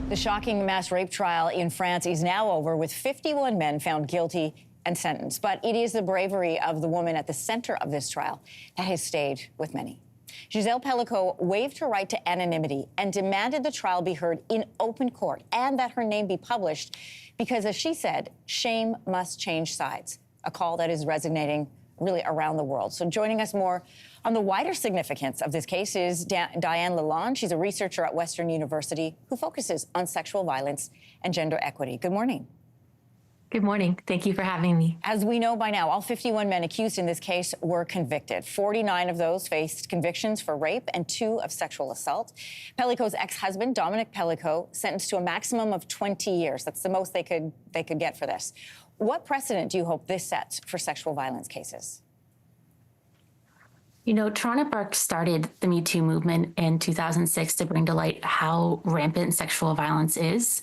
The shocking mass rape trial in France is now over, with 51 men found guilty and sentenced. But it is the bravery of the woman at the center of this trial that has stayed with many. Gisele Pelicot waived her right to anonymity and demanded the trial be heard in open court and that her name be published because, as she said, shame must change sides, a call that is resonating really around the world. So joining us more on the wider significance of this case is Diane Lalonde. She's a researcher at Western University who focuses on sexual violence and gender equity. Good morning. Good morning. Thank you for having me. As we know by now, all 51 men accused in this case were convicted. 49 of those faced convictions for rape and 2 of sexual assault. Pelicot's ex-husband, Dominic Pelicot, sentenced to a maximum of 20 years. That's the most they could get for this. What precedent do you hope this sets for sexual violence cases? You know, Toronto Park started the Me Too movement in 2006 to bring to light how rampant sexual violence is.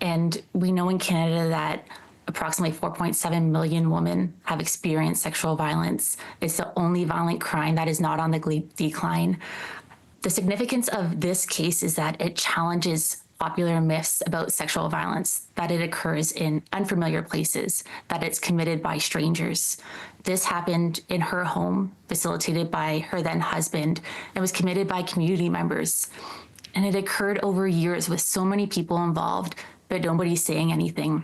And we know in Canada that approximately 4.7 million women have experienced sexual violence. It's the only violent crime that is not on the decline. The significance of this case is that it challenges popular myths about sexual violence, that it occurs in unfamiliar places, that it's committed by strangers. This happened in her home, facilitated by her then husband, and was committed by community members. And it occurred over years with so many people involved, but nobody's saying anything.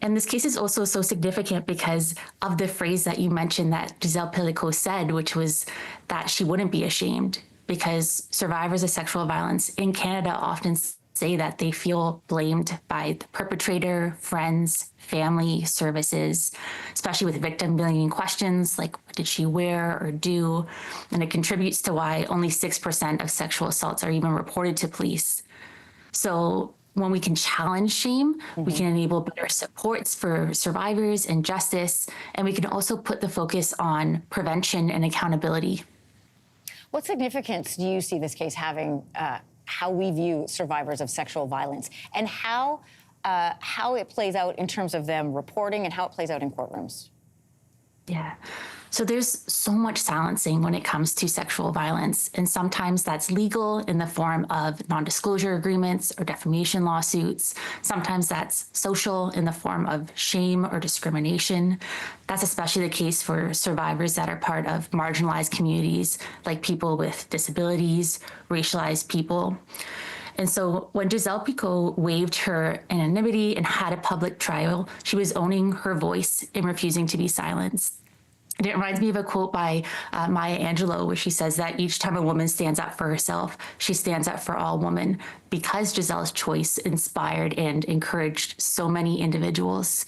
And this case is also so significant because of the phrase that you mentioned that Gisele Pelicot said, which was that she wouldn't be ashamed, because survivors of sexual violence in Canada often say that they feel blamed by the perpetrator, friends, family, services, especially with victim blaming questions like, what did she wear or do? And it contributes to why only 6% of sexual assaults are even reported to police. So when we can challenge shame, we can enable better supports for survivors and justice, and we can also put the focus on prevention and accountability. What significance do you see this case having, how we view survivors of sexual violence, and how it plays out in terms of them reporting and how it plays out in courtrooms? Yeah. So there's so much silencing when it comes to sexual violence, and sometimes that's legal in the form of non-disclosure agreements or defamation lawsuits. Sometimes that's social in the form of shame or discrimination. That's especially the case for survivors that are part of marginalized communities, like people with disabilities, racialized people. And so when Gisele Pelicot waived her anonymity and had a public trial, she was owning her voice and refusing to be silenced. And it reminds me of a quote by Maya Angelou, where she says that each time a woman stands up for herself, she stands up for all women, because Gisele's choice inspired and encouraged so many individuals.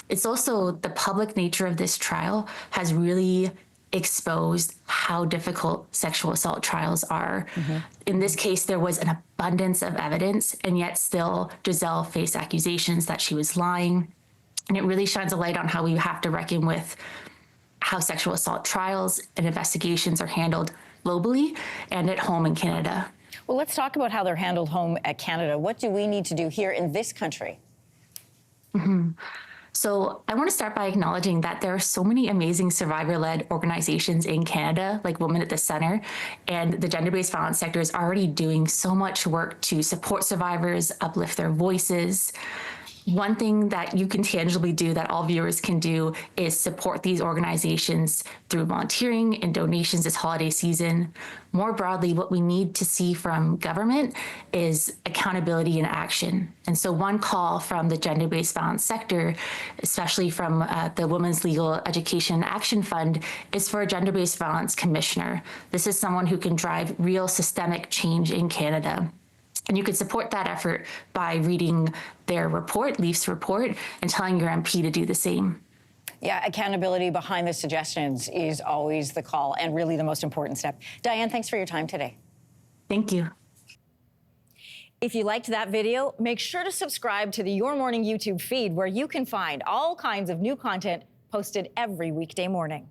It's also the public nature of this trial has really exposed how difficult sexual assault trials are. In this case, there was an abundance of evidence, and yet still Gisele faced accusations that she was lying. And it really shines a light on how we have to reckon with how sexual assault trials and investigations are handled globally and at home in Canada. Well, let's talk about how they're handled home at Canada. What do we need to do here in this country? So I want to start by acknowledging that there are so many amazing survivor-led organizations in Canada, like Women at the Center, and the gender-based violence sector is already doing so much work to support survivors, uplift their voices. One thing that you can tangibly do, that all viewers can do, is support these organizations through volunteering and donations this holiday season. More broadly, what we need to see from government is accountability and action. And so one call from the gender-based violence sector, especially from the Women's Legal Education Action Fund, is for a gender-based violence commissioner. This is someone who can drive real systemic change in Canada. And you could support that effort by reading their report, Leaf's report, and telling your MP to do the same. Yeah, accountability behind the suggestions is always the call and really the most important step. Diane, thanks for your time today. Thank you. If you liked that video, make sure to subscribe to the Your Morning YouTube feed, where you can find all kinds of new content posted every weekday morning.